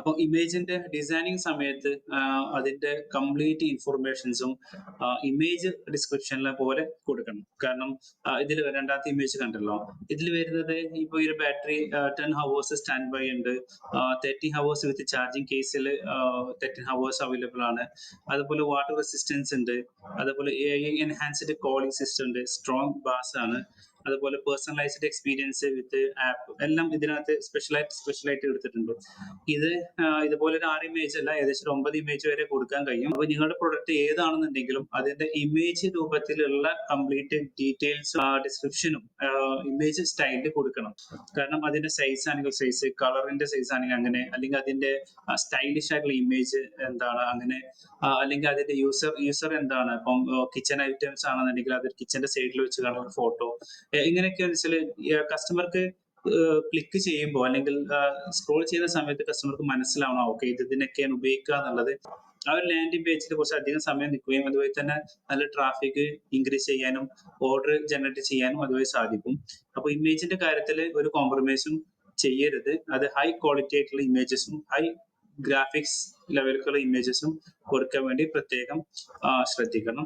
അപ്പോൾ ഇമേജിന്റെ ഡിസൈനിങ് സമയത്ത് അതിന്റെ കംപ്ലീറ്റ് ഇൻഫർമേഷൻസും ഇമേജ് ഡിസ്ക്രിപ്ഷനിലെ പോലെ കൊടുക്കണം. കാരണം ഇതിൽ രണ്ടാമത്തെ ഇമേജ് കണ്ടല്ലോ, ഇതിൽ വരുന്നത് ഇപ്പൊ ഈ ഒരു ബാറ്ററി 10 ഹവേഴ്സ് സ്റ്റാൻഡ് ബൈ ഉണ്ട്, 30 ഹവേഴ്സ് വിത്ത് ചാർജിങ് കേസിൽ 13 ഹവേഴ്സ് അവൈലബിൾ ആണ്. അതുപോലെ വാട്ടർ റെസിസ്റ്റൻസ് ഉണ്ട്, അതുപോലെ AI എൻഹാൻസ്ഡ് കോളിംഗ് സിസ്റ്റം ഉണ്ട്, സ്ട്രോങ് ബാസ് ആണ്, അതുപോലെ പേഴ്സണലൈസ്ഡ് എക്സ്പീരിയൻസ് വിത്ത് ആപ്പ് എല്ലാം ഇതിനകത്ത് സ്പെഷ്യലായിട്ട് എടുത്തിട്ടുണ്ട്. ഇത് ഇതുപോലെ ഒരു 6 ഇമേജ് അല്ല, ഏകദേശം ഒരു 9 ഇമേജ് വരെ കൊടുക്കാൻ കഴിയും. അപ്പൊ നിങ്ങളുടെ പ്രൊഡക്റ്റ് ഏതാണെന്നുണ്ടെങ്കിലും അതിന്റെ ഇമേജ് രൂപത്തിലുള്ള കംപ്ലീറ്റ് ഡീറ്റെയിൽസ് ഡിസ്ക്രിപ്ഷനും ഇമേജ് സ്റ്റൈലിൽ കൊടുക്കണം. കാരണം അതിന്റെ സൈസ് ആണെങ്കിൽ സൈസ്, കളറിന്റെ സൈസ് ആണെങ്കിൽ അങ്ങനെ, അല്ലെങ്കിൽ അതിന്റെ സ്റ്റൈലിഷ് ആയിട്ടുള്ള ഇമേജ് എന്താണ് അങ്ങനെ, അല്ലെങ്കിൽ അതിന്റെ യൂസർ എന്താണ്. ഇപ്പം കിച്ചൺ ഐറ്റംസ് ആണെന്നുണ്ടെങ്കിൽ അത് കിച്ചന്റെ സൈഡിൽ വെച്ച് കാണുന്ന ഫോട്ടോ, ഇങ്ങനെയൊക്കെ വെച്ചാൽ കസ്റ്റമർക്ക് ക്ലിക്ക് ചെയ്യുമ്പോൾ അല്ലെങ്കിൽ സ്ക്രോൾ ചെയ്യുന്ന സമയത്ത് കസ്റ്റമർക്ക് മനസ്സിലാവണം, ഓക്കെ ഇത് ഇതിനൊക്കെയാണ് ഉപയോഗിക്കുക എന്നുള്ളത്. ആ ഒരു ലാൻഡിംഗ് പേജിൽ കുറച്ച് അധികം സമയം നിൽക്കുകയും അതുപോലെ തന്നെ നല്ല ട്രാഫിക് ഇൻക്രീസ് ചെയ്യാനും ഓർഡർ ജനറേറ്റ് ചെയ്യാനും അതുവഴി സാധിക്കും. അപ്പൊ ഇമേജിന്റെ കാര്യത്തിൽ ഒരു കോംപ്രമൈസും ചെയ്യരുത്. അത് ഹൈ ക്വാളിറ്റി ആയിട്ടുള്ള ഇമേജസും ഹൈ ഗ്രാഫിക്സ് ലെവലിലുള്ള ഇമേജസും കൊടുക്കാൻ വേണ്ടി പ്രത്യേകം ശ്രദ്ധിക്കണം.